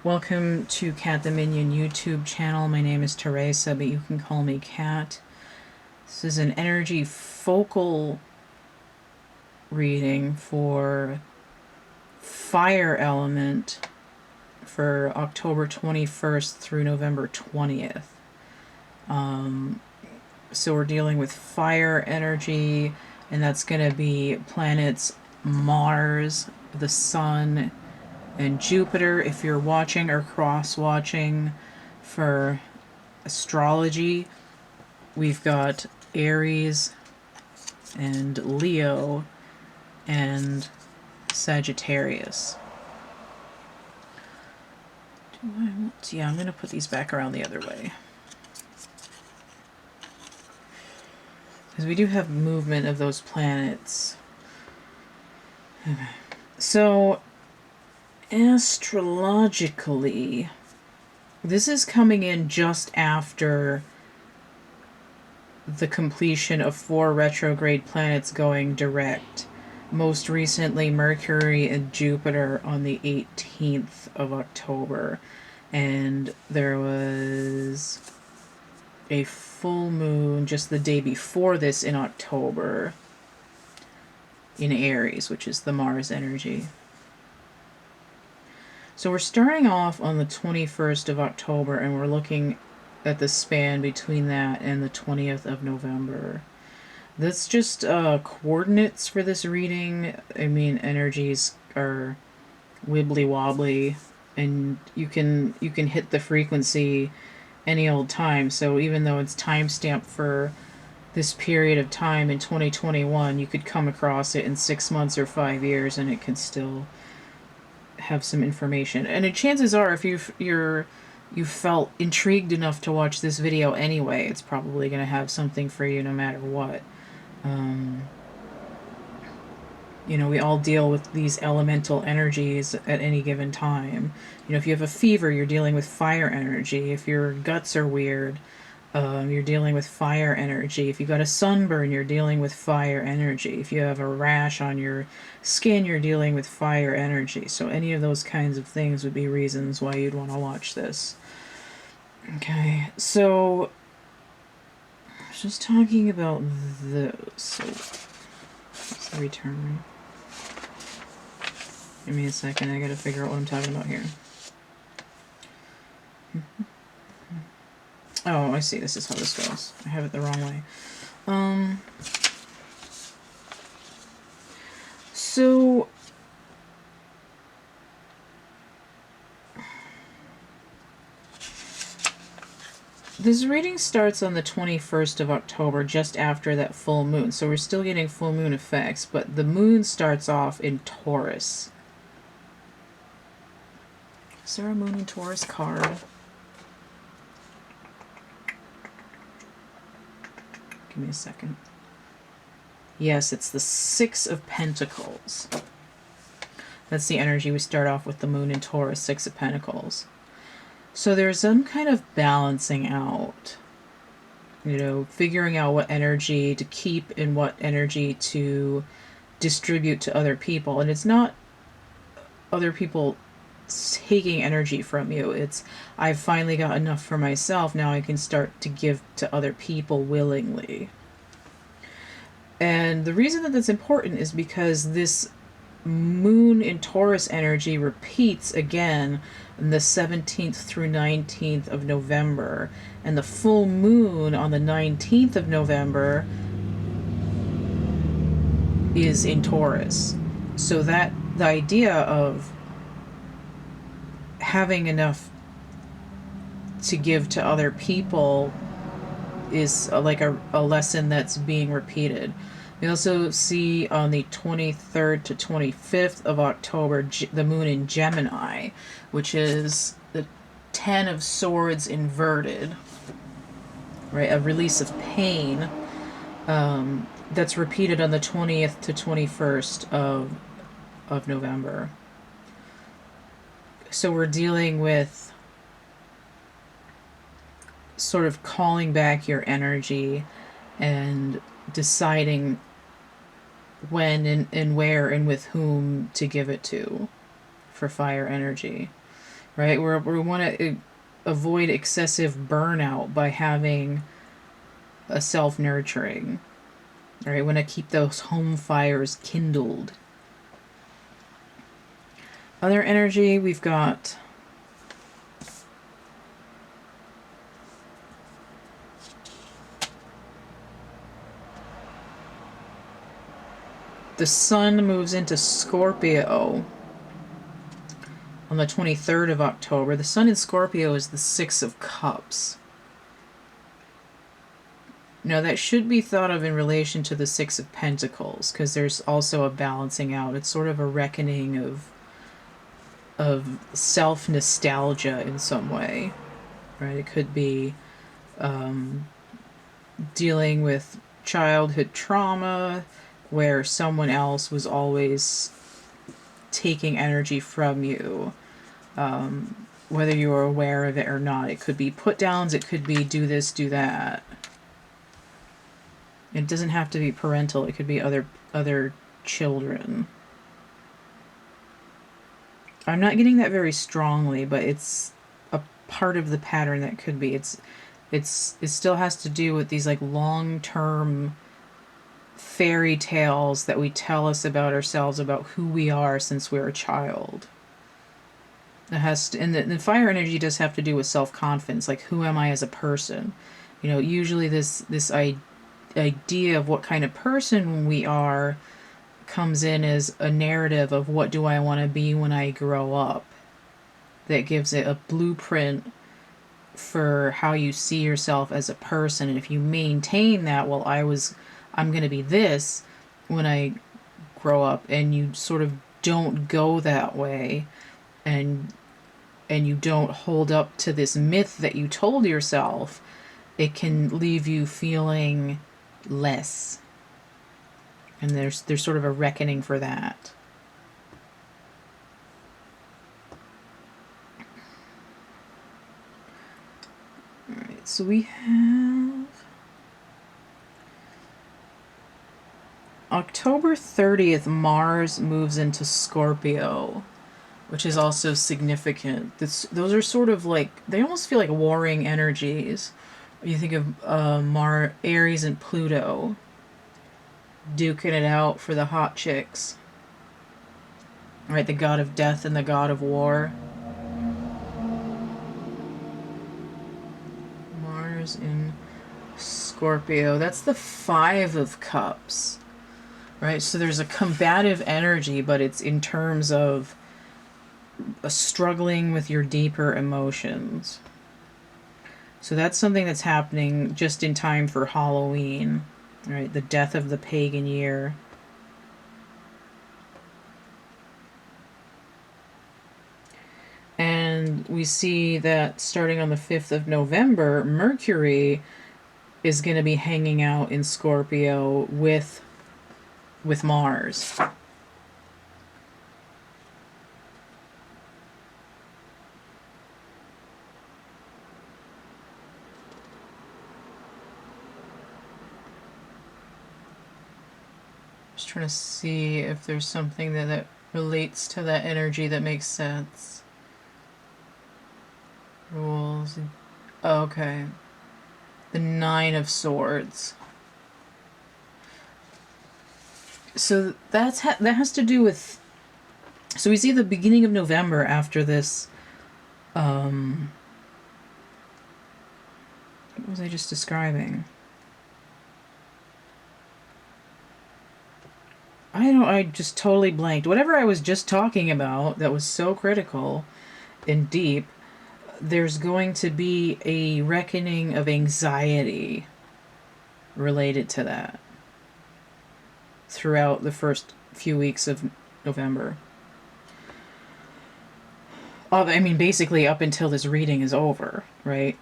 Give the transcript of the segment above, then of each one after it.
Welcome to Cat the Minion YouTube channel. My name is Teresa, but you can call me Cat. This is an energy focal reading for fire element for October 21st through November 20th. So we're dealing with fire energy, and that's going to be planets Mars, the Sun, and Jupiter. If you're watching or cross-watching for astrology, we've got Aries and Leo and Sagittarius. Yeah, I'm going to put these back around the other way, because we do have movement of those planets. So, astrologically, this is coming in just after the completion of 4 retrograde planets going direct. Most recently, Mercury and Jupiter on the 18th of October. And there was a full moon just the day before this in October in Aries, which is the Mars energy. So we're starting off on the 21st of October, and we're looking at the span between that and the 20th of November. That's just coordinates for this reading. I mean, energies are wibbly wobbly, and you can hit the frequency any old time. So even though it's timestamped for this period of time in 2021, you could come across it in 6 months or 5 years, and it can still have some information. And chances are, if you felt intrigued enough to watch this video anyway, it's probably going to have something for you no matter what. You know, we all deal with these elemental energies at any given time. You know, if you have a fever, you're dealing with fire energy. If your guts are weird, you're dealing with fire energy. If you got a sunburn, you're dealing with fire energy. If you have a rash on your skin, you're dealing with fire energy. So any of those kinds of things would be reasons why you'd want to watch this. Okay, so I was just talking about those. So let's return. Give me a second, I gotta figure out what I'm talking about here. Oh, I see, this is how this goes. I have it the wrong way. So this reading starts on the 21st of October, just after that full moon. So we're still getting full moon effects, but the moon starts off in Taurus. Is there a moon in Taurus card? Give me a second. Yes, it's the 6 of Pentacles. That's the energy we start off with, the moon in Taurus, 6 of Pentacles. So there's some kind of balancing out. You know, figuring out what energy to keep and what energy to distribute to other people. And it's not other people taking energy from you. It's, I've finally got enough for myself, now I can start to give to other people willingly. And the reason that that's important is because this moon in Taurus energy repeats again on the 17th through 19th of November, and the full moon on the 19th of November is in Taurus. So that the idea of having enough to give to other people is like a lesson that's being repeated. We also see on the 23rd to 25th of October the moon in Gemini, which is the 10 of Swords inverted, right? A release of pain. That's repeated on the 20th to 21st of November. So we're dealing with sort of calling back your energy and deciding when and where and with whom to give it to for fire energy. right? We want to avoid excessive burnout by having a self-nurturing, right? We want to keep those home fires kindled. Other energy, we've got the sun moves into Scorpio on the 23rd of October. The sun in Scorpio is the Six of Cups. Now that should be thought of in relation to the Six of Pentacles, because there's also a balancing out. It's sort of a reckoning of self-nostalgia in some way, right? It could be dealing with childhood trauma where someone else was always taking energy from you, whether you were aware of it or not. It could be put downs, it could be do this, do that. It doesn't have to be parental, it could be other children. I'm not getting that very strongly, but it's a part of the pattern that could be. It still has to do with these like long-term fairy tales that we tell us about ourselves, about who we are since we're a child. It has to, and the fire energy does have to do with self-confidence, like who am I as a person? You know, usually this idea of what kind of person we are comes in as a narrative of what do I want to be when I grow up. That gives it a blueprint for how you see yourself as a person. And if you maintain that, well, I'm going to be this when I grow up, and you sort of don't go that way, and you don't hold up to this myth that you told yourself, it can leave you feeling less. And there's sort of a reckoning for that. Alright, so we have October 30th, Mars moves into Scorpio, which is also significant. Those are sort of like, they almost feel like warring energies. You think of Aries and Pluto duking it out for the hot chicks. Right, the god of death and the god of war. Mars in Scorpio. That's the Five of Cups. Right, so there's a combative energy, but it's in terms of struggling with your deeper emotions. So that's something that's happening just in time for Halloween, right? The death of the pagan year. And we see that starting on the 5th of November, Mercury is going to be hanging out in Scorpio with Mars. Just trying to see if there's something that relates to that energy that makes sense. Rules. Okay. The Nine of Swords. So that has to do with... So we see the beginning of November after this... what was I just describing? I just totally blanked. Whatever I was just talking about that was so critical and deep, there's going to be a reckoning of anxiety related to that throughout the first few weeks of November. I mean, basically up until this reading is over, right?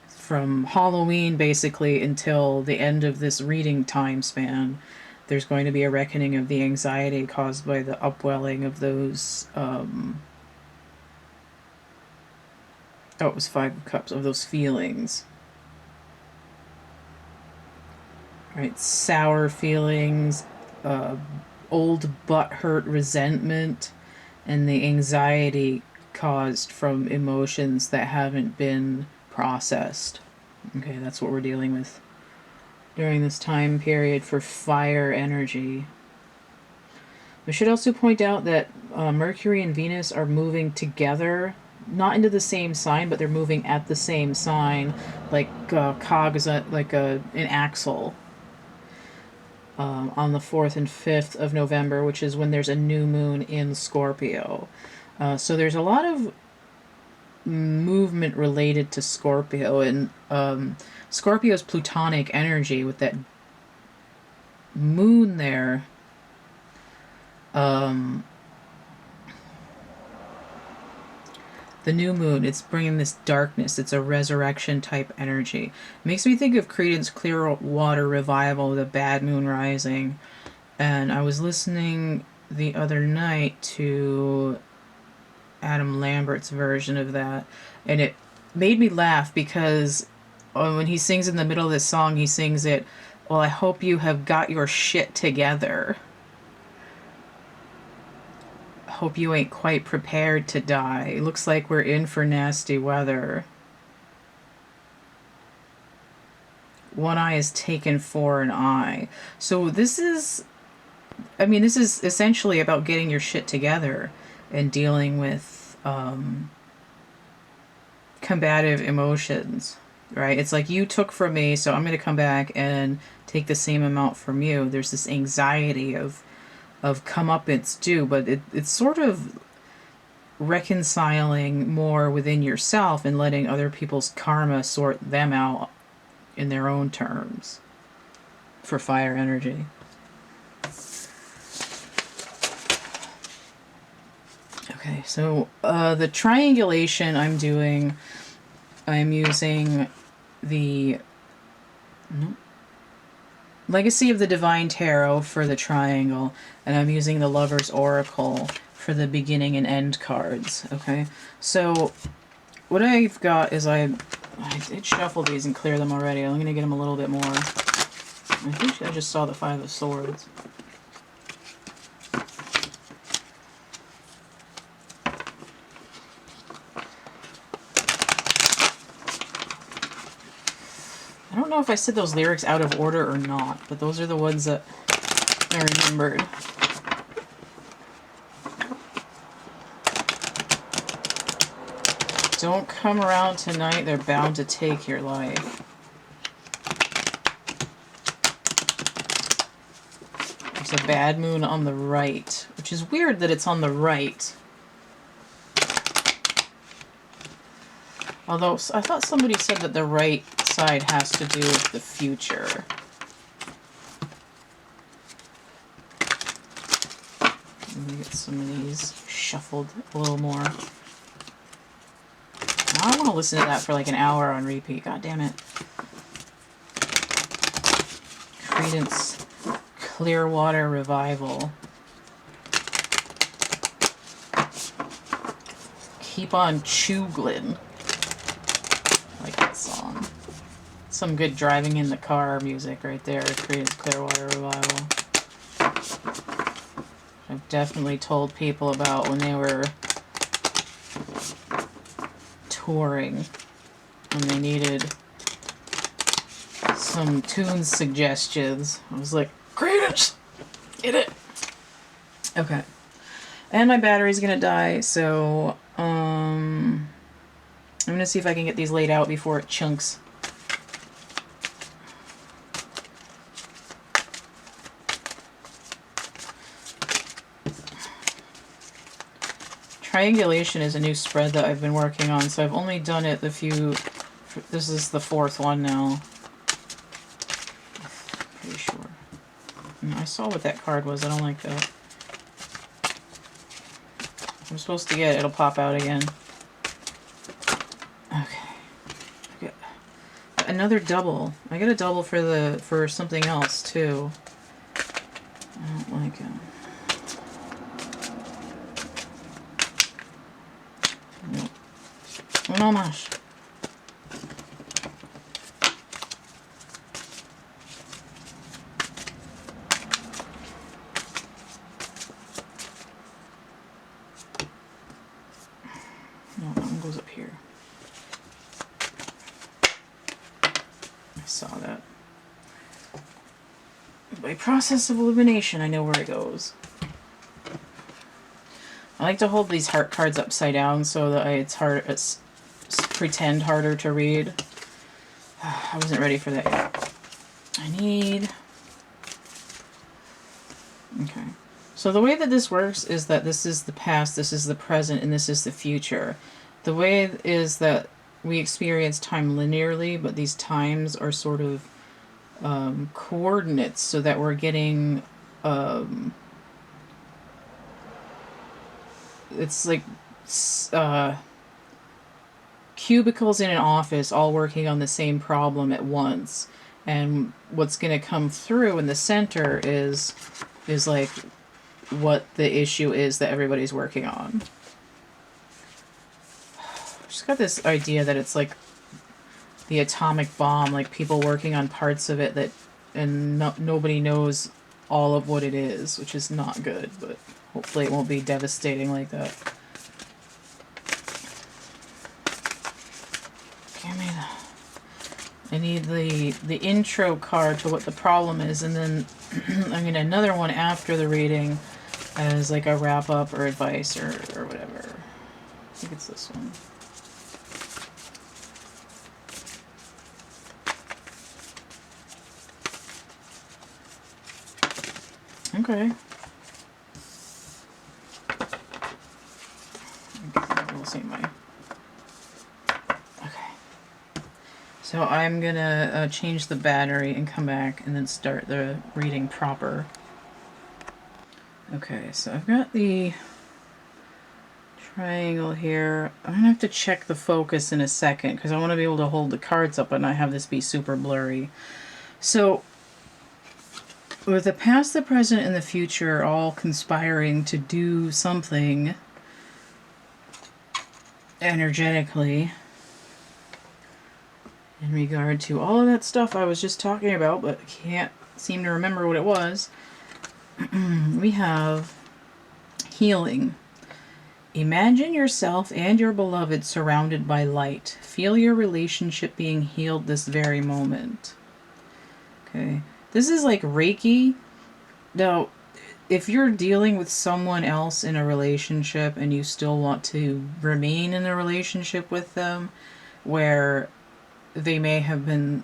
From Halloween, basically, until the end of this reading time span, there's going to be a reckoning of the anxiety caused by the upwelling of those, it was Five of Cups, of those feelings. Right, sour feelings, old butthurt resentment, and the anxiety caused from emotions that haven't been processed. Okay, that's what we're dealing with during this time period for fire energy. We should also point out that Mercury and Venus are moving together, not into the same sign, but they're moving at the same sign, like cogs, like an axle, on the 4th and 5th of November, which is when there's a new moon in Scorpio. So there's a lot of movement related to Scorpio, and Scorpio's plutonic energy with that moon there. The new moon, it's bringing this darkness. It's a resurrection type energy. It makes me think of Creedence Clearwater Revival, the Bad Moon Rising. And I was listening the other night to Adam Lambert's version of that, and it made me laugh because when he sings in the middle of this song, he sings it, "Well, I hope you have got your shit together. Hope you ain't quite prepared to die. Looks like we're in for nasty weather. One eye is taken for an eye." So this is, I mean, this is essentially about getting your shit together and dealing with combative emotions, right? It's like, you took from me, so I'm going to come back and take the same amount from you. There's this anxiety of comeuppance due, but it's sort of reconciling more within yourself and letting other people's karma sort them out in their own terms for fire energy. Okay, so the triangulation I'm using the Legacy of the Divine Tarot for the triangle, and I'm using the Lover's Oracle for the beginning and end cards. Okay, so what I've got is I did shuffle these and clear them already. I'm going to get them a little bit more. I think I just saw the Five of Swords. I don't know if I said those lyrics out of order or not, but those are the ones that I remembered. Don't come around tonight, they're bound to take your life. There's a bad moon on the right, which is weird that it's on the right. Although I thought somebody said that the right side has to do with the future. Let me get some of these shuffled a little more. Now I want to listen to that for like an hour on repeat. God damn it. Creedence Clearwater Revival. Keep on Chuglin. I like that song. Some good driving in the car music right there. Creedence Clearwater Revival. I've definitely told people about when they were touring, when they needed some tune suggestions. I was like, Creedence! Get it! Okay. And my battery's gonna die, so I'm gonna see if I can get these laid out before it chunks. Triangulation is a new spread that I've been working on, so I've only done it this is the 4th one now. Pretty sure. I saw what that card was, I don't like that. I'm supposed to get it, it'll pop out again. Okay. Another double. I got a double for something else too. I don't like it. No más. saw that. By process of elimination, I know where it goes. I like to hold these heart cards upside down so that it's pretend harder to read. I wasn't ready for that yet. I need... Okay. So the way that this works is that this is the past, this is the present, and this is the future. The way is that we experience time linearly, but these times are sort of coordinates so that we're getting... it's like cubicles in an office all working on the same problem at once. And what's going to come through in the center is like what the issue is that everybody's working on. Just got this idea that it's like the atomic bomb, like people working on parts of it that, and nobody knows all of what it is, which is not good, but hopefully it won't be devastating like that. Give me that. I need the intro card to what the problem is, and then I mean another one after the reading as like a wrap up or advice or whatever. I think it's this one. Okay. We'll see my... Okay. So I'm gonna change the battery and come back and then start the reading proper. Okay, so I've got the triangle here. I'm gonna have to check the focus in a second because I want to be able to hold the cards up and not have this be super blurry. So with the past, the present, and the future all conspiring to do something energetically in regard to all of that stuff I was just talking about, but can't seem to remember what it was. We have healing. Imagine yourself and your beloved surrounded by light. Feel your relationship being healed this very moment. Okay. This is like Reiki. Now, if you're dealing with someone else in a relationship and you still want to remain in a relationship with them where they may have been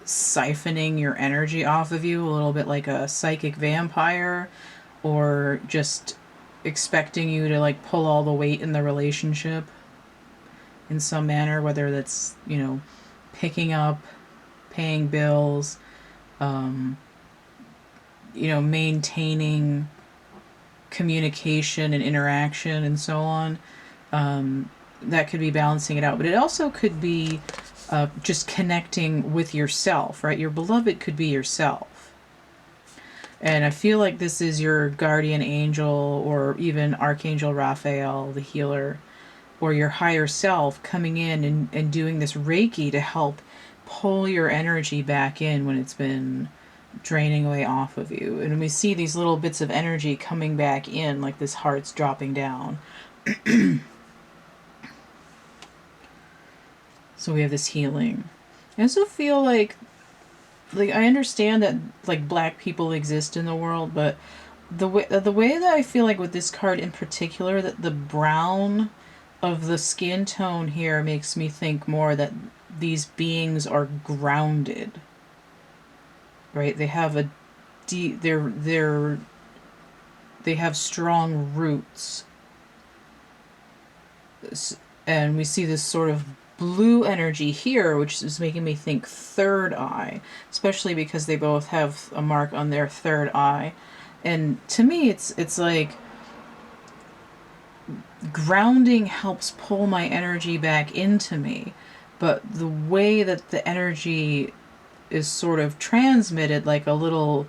siphoning your energy off of you a little bit like a psychic vampire, or just expecting you to like pull all the weight in the relationship in some manner, whether that's, you know, picking up, paying bills, you know, maintaining communication and interaction and so on. That could be balancing it out, but it also could be just connecting with yourself, right? Your beloved could be yourself. And I feel like this is your guardian angel or even Archangel Raphael, the healer, or your higher self coming in and doing this Reiki to help pull your energy back in when it's been draining away off of you. And we see these little bits of energy coming back in, like this heart's dropping down. So we have this healing. I also feel like I understand that like black people exist in the world, but the way that I feel like with this card in particular, that the brown of the skin tone here makes me think more that these beings are grounded. Right? They have a deep, they have strong roots. And we see this sort of blue energy here, which is making me think third eye, especially because they both have a mark on their third eye. And to me, it's like grounding helps pull my energy back into me, but the way that the energy is sort of transmitted, like a little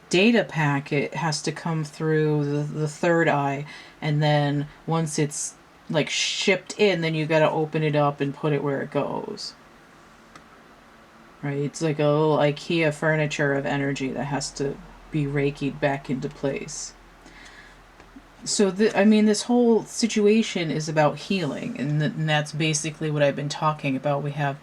data packet, has to come through the third eye, and then once it's like shipped in, then you got to open it up and put it where it goes. Right? It's like a little IKEA furniture of energy that has to be Reiki'd back into place. So, I mean, this whole situation is about healing, and that's basically what I've been talking about. We have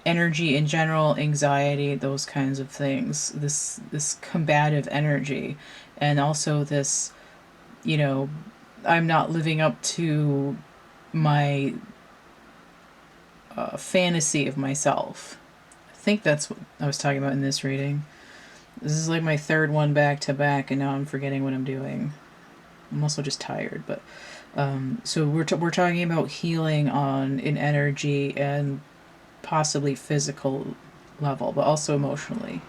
energy in general, anxiety, those kinds of things, this combative energy, and also this, you know, I'm not living up to my fantasy of myself. I think that's what I was talking about in this reading. This is like my third one back to back, and now I'm forgetting what I'm doing. I'm also just tired, but so we're talking about healing on an energy and possibly physical level, but also emotionally,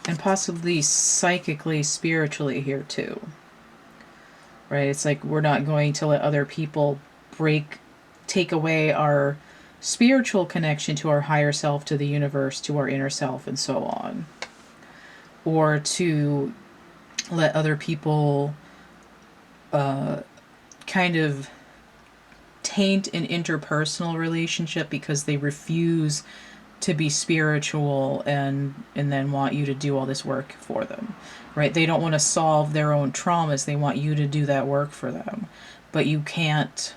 and possibly psychically, spiritually here too. Right? It's like we're not going to let other people take away our spiritual connection to our higher self, to the universe, to our inner self, and so on. Or to let other people kind of taint an interpersonal relationship because they refuse to be spiritual and then want you to do all this work for them, right? They don't want to solve their own traumas. They want you to do that work for them. But you can't,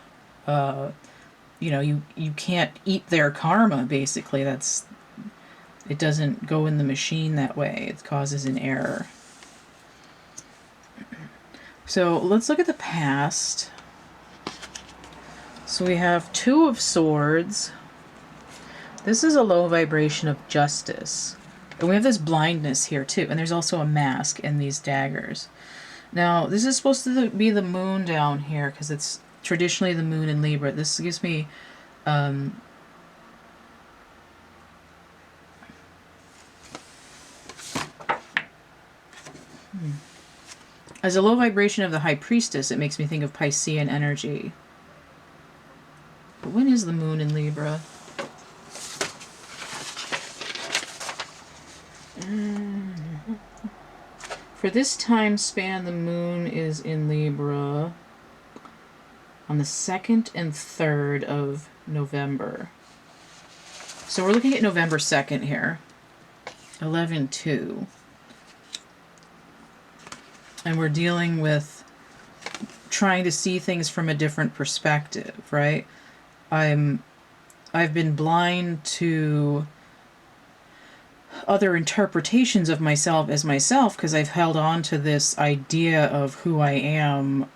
you can't eat their karma, basically. It doesn't go in the machine that way. It causes an error. So let's look at the past. So we have Two of Swords. This is a low vibration of justice. And we have this blindness here too. And there's also a mask and these daggers. Now, this is supposed to be the moon down here because it's traditionally the moon in Libra. This gives me as a low vibration of the High Priestess, it makes me think of Piscean energy. But when is the moon in Libra? For this time span, the moon is in Libra on the 2nd and 3rd of November. So we're looking at November 2nd here. 11/2. And we're dealing with trying to see things from a different perspective, right? I've been blind to other interpretations of myself as myself because I've held on to this idea of who I am,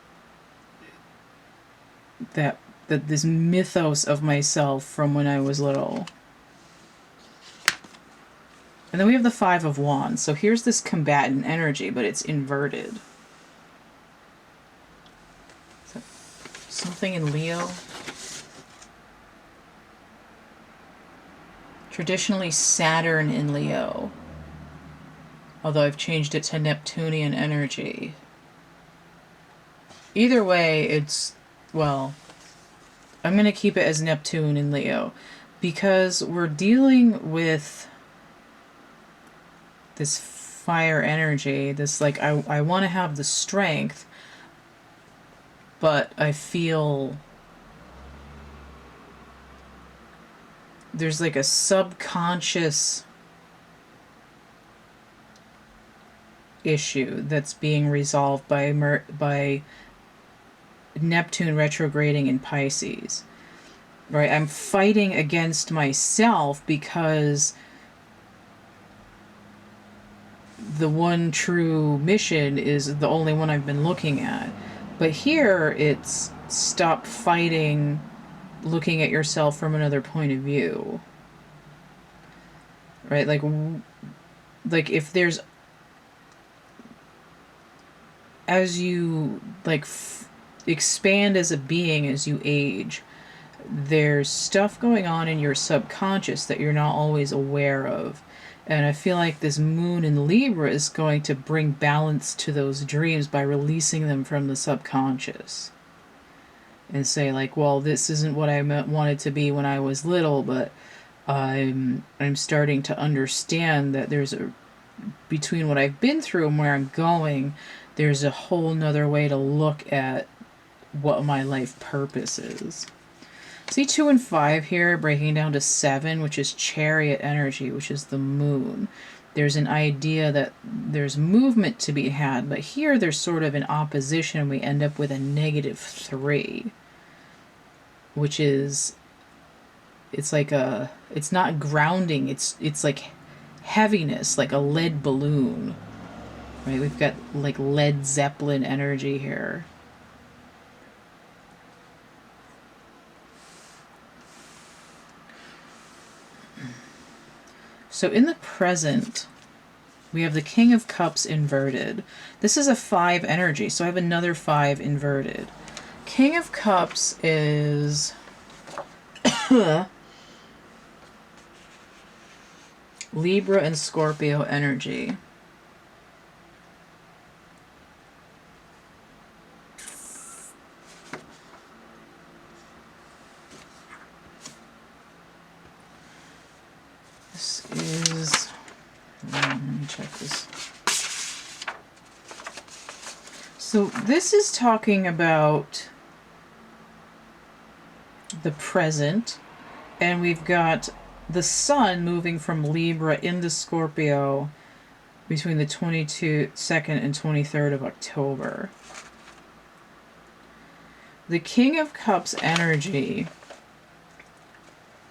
that this mythos of myself from when I was little. And then we have the Five of Wands. So here's this combatant energy, but it's inverted. So something in Leo. Traditionally Saturn in Leo. Although I've changed it to Neptunian energy. Either way, it's, well, I'm going to keep it as Neptune in Leo. Because we're dealing with this fire energy, this like I want to have the strength, but I feel there's like a subconscious issue that's being resolved by Neptune retrograding in Pisces. Right? I'm fighting against myself because the one true mission is the only one I've been looking at. But here it's stop fighting looking at yourself from another point of view. Right? Like if there's, as you like expand as a being as you age, there's stuff going on in your subconscious that you're not always aware of. And I feel like this moon in Libra is going to bring balance to those dreams by releasing them from the subconscious. And say like, well, this isn't what I wanted to be when I was little, but I'm starting to understand that there's between what I've been through and where I'm going, there's a whole nother way to look at what my life purpose is. See 2 and 5 here, breaking down to 7, which is Chariot energy, which is the moon. There's an idea that there's movement to be had, but here there's sort of an opposition. We end up with a -3, which is it's like a, it's not grounding, it's like heaviness, like a lead balloon, right? We've got like Led Zeppelin energy here. So in the present, we have the King of Cups inverted. This is a 5 energy, so I have another 5 inverted. King of Cups is Libra and Scorpio energy. This is, let me check this. So this is talking about the present, and we've got the sun moving from Libra into Scorpio between the 22nd and 23rd of October. The King of Cups energy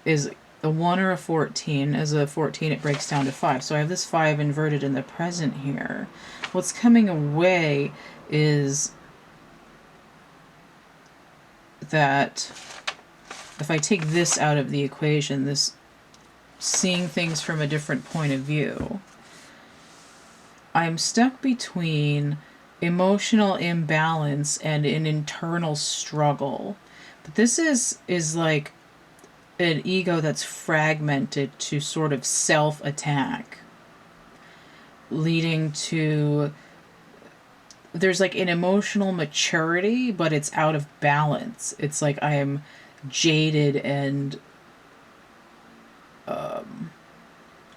is a 1 or a 14. As a 14, it breaks down to 5. So I have this 5 inverted in the present here. What's coming away is that if I take this out of the equation, this seeing things from a different point of view, I'm stuck between emotional imbalance and an internal struggle. But this is like an ego that's fragmented to sort of self-attack, leading to, there's like an emotional maturity, but it's out of balance. It's like I am jaded and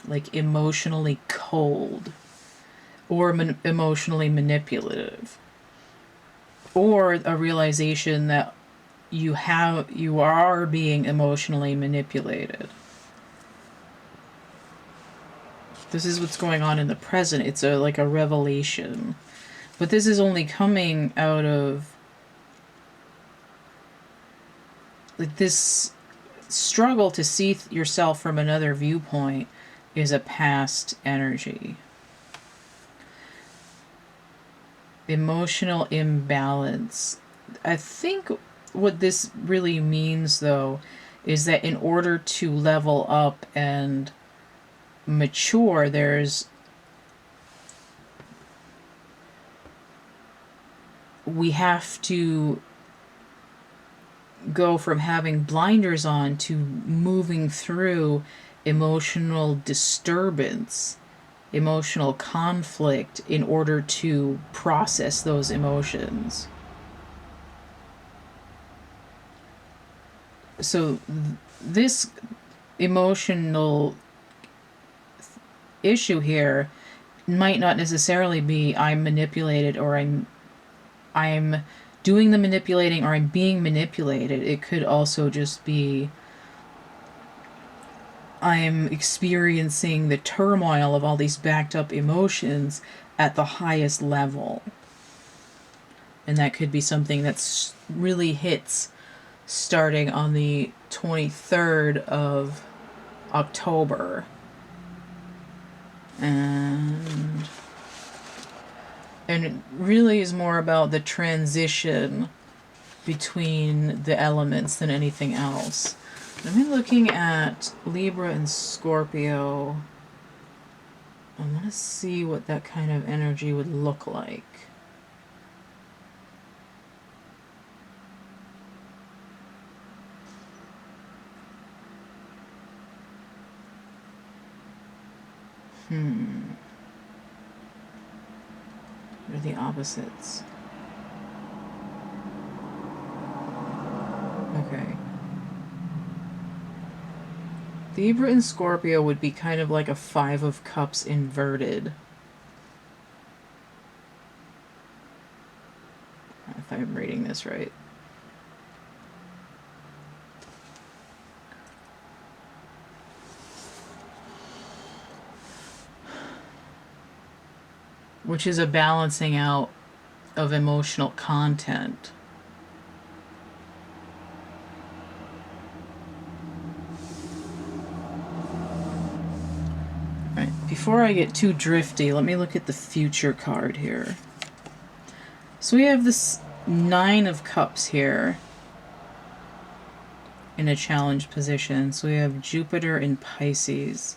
like emotionally cold, or emotionally manipulative, or a realization that you are being emotionally manipulated. This is what's going on in the present. It's like a revelation. But this is only coming out of like this struggle to see yourself from another viewpoint is a past energy. Emotional imbalance. I think what this really means, though, is that in order to level up and mature, we have to go from having blinders on to moving through emotional disturbance, emotional conflict, in order to process those emotions. So this emotional issue here might not necessarily be I'm manipulated, or I'm doing the manipulating, or I'm being manipulated. It could also just be I'm experiencing the turmoil of all these backed up emotions at the highest level. And that could be something that's really hits starting on the 23rd of October. And it really is more about the transition between the elements than anything else. I'm looking at Libra and Scorpio. I want to see what that kind of energy would look like. What are the opposites? Okay. Libra and Scorpio would be kind of like a 5 of Cups inverted. If I'm reading this right. Which is a balancing out of emotional content. Before I get too drifty, let me look at the future card here. So we have this Nine of Cups here in a challenge position. So we have Jupiter in Pisces.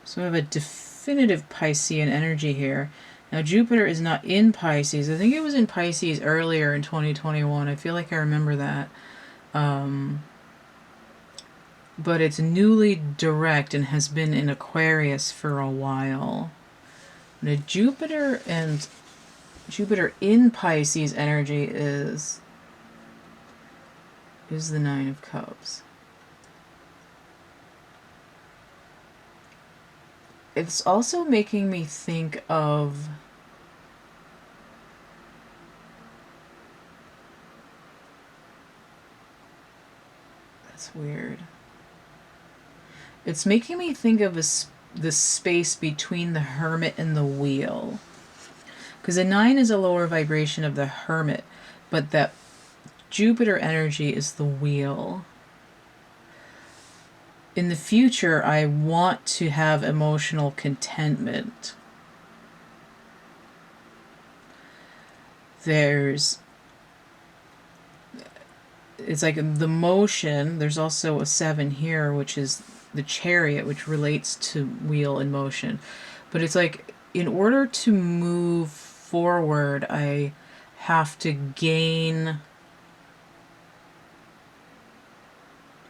So we have a definitive Piscean energy here. Now Jupiter is not in Pisces. I think it was in Pisces earlier in 2021. I feel like I remember that. But it's newly direct and has been in Aquarius for a while. Now Jupiter in Pisces energy is the Nine of Cups. It's also making me think of that's weird. It's making me think of the space between the Hermit and the Wheel. Because the 9 is a lower vibration of the Hermit, but that Jupiter energy is the Wheel. In the future, I want to have emotional contentment. It's like the motion. There's also a 7 here, which is the Chariot, which relates to wheel and motion. But it's like, in order to move forward, I have to gain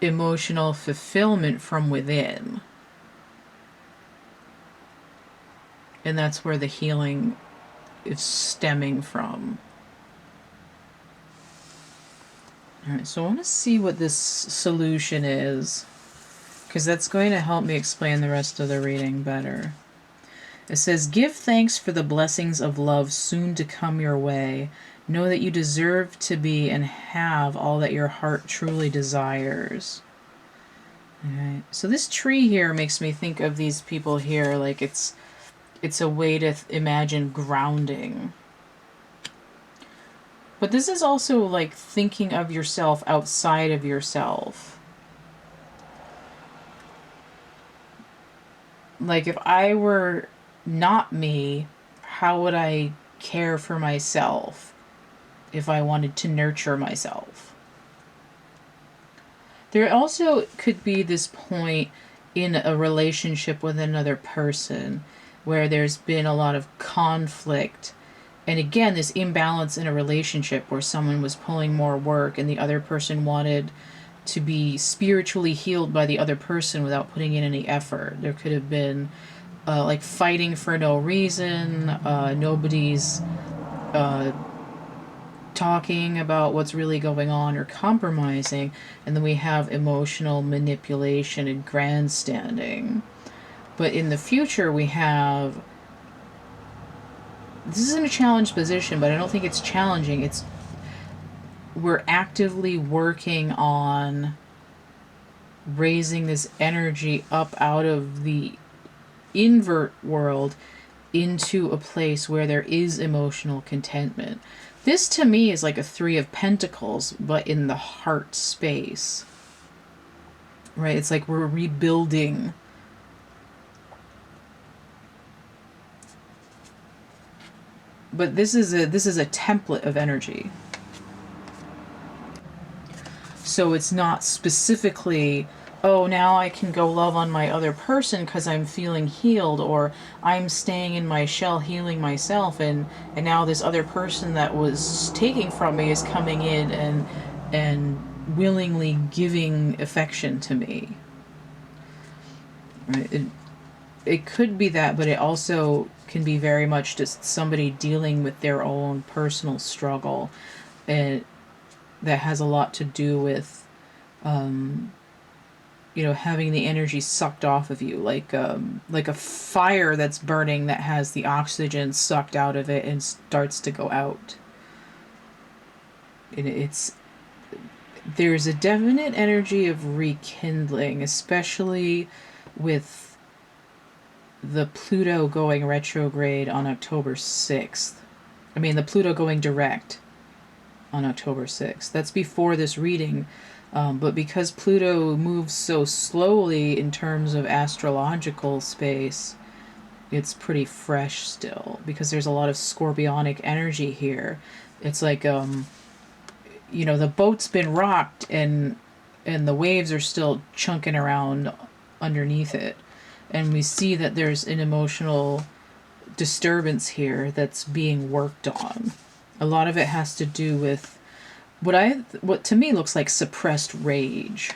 emotional fulfillment from within. And that's where the healing is stemming from. Alright, so I want to see what this solution is, because that's going to help me explain the rest of the reading better. It says, give thanks for the blessings of love soon to come your way. Know that you deserve to be and have all that your heart truly desires. Alright, so this tree here makes me think of these people here, like it's a way to imagine grounding. But this is also like thinking of yourself outside of yourself. Like, if I were not me, how would I care for myself if I wanted to nurture myself? There also could be this point in a relationship with another person where there's been a lot of conflict. And again, this imbalance in a relationship where someone was pulling more work and the other person wanted to be spiritually healed by the other person without putting in any effort. There could have been like fighting for no reason, nobody's talking about what's really going on or compromising, and then we have emotional manipulation and grandstanding. But in the future we have, this isn't a challenge position, but I don't think it's challenging. We're actively working on raising this energy up out of the invert world into a place where there is emotional contentment. This to me is like a 3 of Pentacles, but in the heart space. Right? It's like we're rebuilding. But this is a template of energy. So it's not specifically, oh, now I can go love on my other person because I'm feeling healed, or I'm staying in my shell healing myself, and now this other person that was taking from me is coming in and willingly giving affection to me. Right? It could be that, but it also can be very much just somebody dealing with their own personal struggle, and that has a lot to do with having the energy sucked off of you, like a fire that's burning that has the oxygen sucked out of it and starts to go out. And there's a definite energy of rekindling, especially with the Pluto going retrograde on October 6th. I mean, the Pluto going direct on October 6th. That's before this reading. But because Pluto moves so slowly in terms of astrological space, it's pretty fresh still, because there's a lot of scorpionic energy here. It's like, you know, the boat's been rocked and the waves are still chunking around underneath it. And we see that there's an emotional disturbance here that's being worked on. A lot of it has to do with what to me looks like suppressed rage.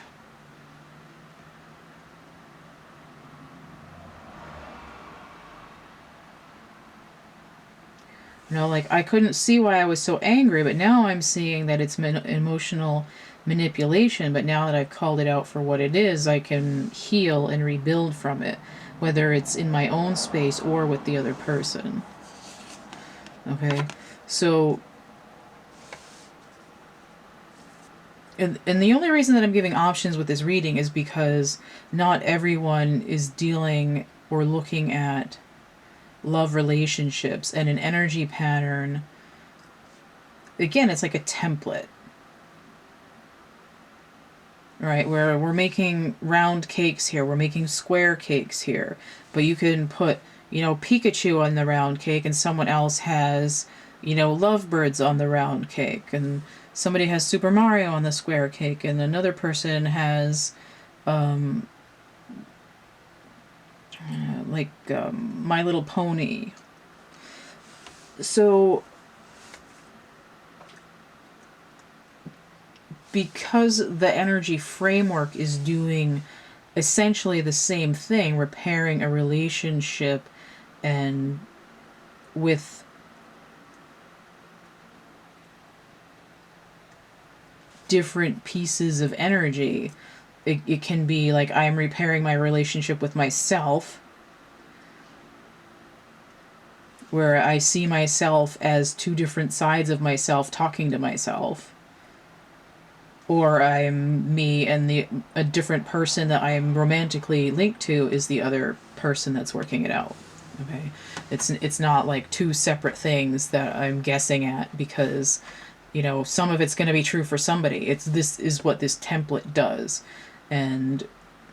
You know, like, I couldn't see why I was so angry, but now I'm seeing that it's emotional manipulation. But now that I've called it out for what it is, I can heal and rebuild from it, whether it's in my own space or with the other person. Okay, so, and the only reason that I'm giving options with this reading is because not everyone is dealing or looking at love relationships and an energy pattern. Again, it's like a template, right? Where we're making round cakes here, we're making square cakes here, but you can put, you know, Pikachu on the round cake, and someone else has, you know, lovebirds on the round cake, and somebody has Super Mario on the square cake, and another person has My Little Pony. So because the energy framework is doing essentially the same thing, repairing a relationship and with different pieces of energy, it can be like, I'm repairing my relationship with myself, where I see myself as two different sides of myself talking to myself, or I'm me and a different person that I'm romantically linked to is the other person that's working it out. Okay, it's not like two separate things that I'm guessing at, because, you know, some of it's going to be true for somebody. This is what this template does, and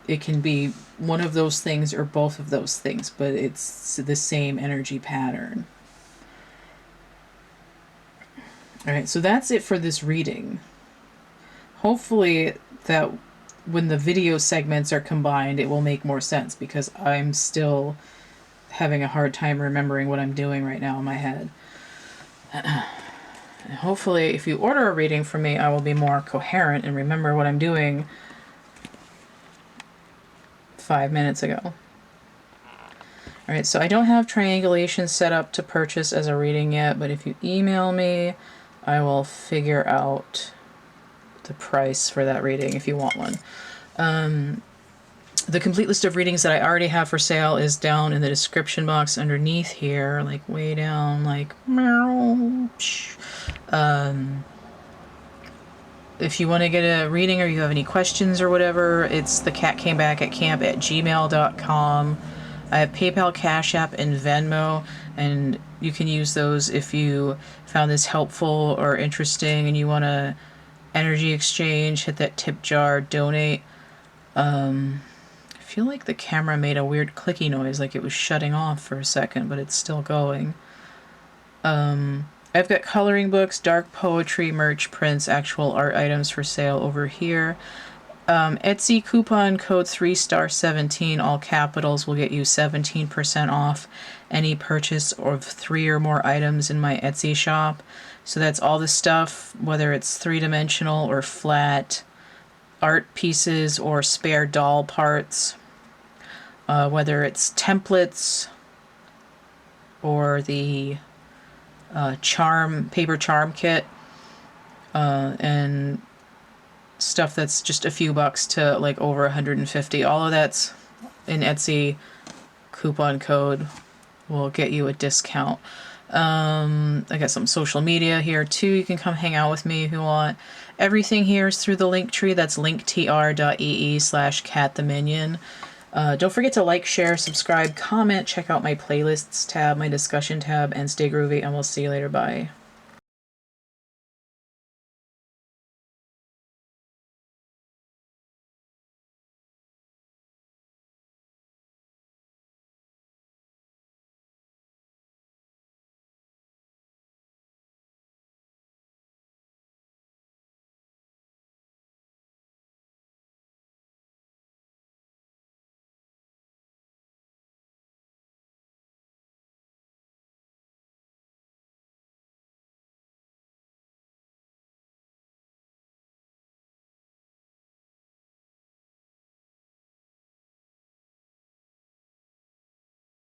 it can be one of those things or both of those things, but it's the same energy pattern. All right, so that's it for this reading. Hopefully that when the video segments are combined, it will make more sense, because I'm still having a hard time remembering what I'm doing right now in my head. Hopefully, if you order a reading from me, I will be more coherent and remember what I'm doing 5 minutes ago. Alright, so I don't have triangulation set up to purchase as a reading yet, but if you email me, I will figure out the price for that reading if you want one. The complete list of readings that I already have for sale is down in the description box underneath here, like way down, like meow. If you want to get a reading or you have any questions or whatever, it's thecatcamebackatcamp@gmail.com. I have PayPal, Cash App, and Venmo, and you can use those if you found this helpful or interesting and you want to energy exchange. Hit that tip jar, donate. I feel like the camera made a weird clicky noise, like it was shutting off for a second, but it's still going. I've got coloring books, dark poetry, merch, prints, actual art items for sale over here. Etsy coupon code 3star17, all capitals, will get you 17% off any purchase of 3 or more items in my Etsy shop. So that's all the stuff, whether it's 3-dimensional or flat, art pieces or spare doll parts, whether it's templates or the paper charm kit, and stuff that's just a few bucks to like over 150. All of that's in Etsy. Coupon code will get you a discount. I got some social media here too. You can come hang out with me if you want. Everything here is through the link tree. That's linktr.ee/cattheminion. Don't forget to like, share, subscribe, comment, check out my playlists tab, my discussion tab, and stay groovy, and we'll see you later. Bye.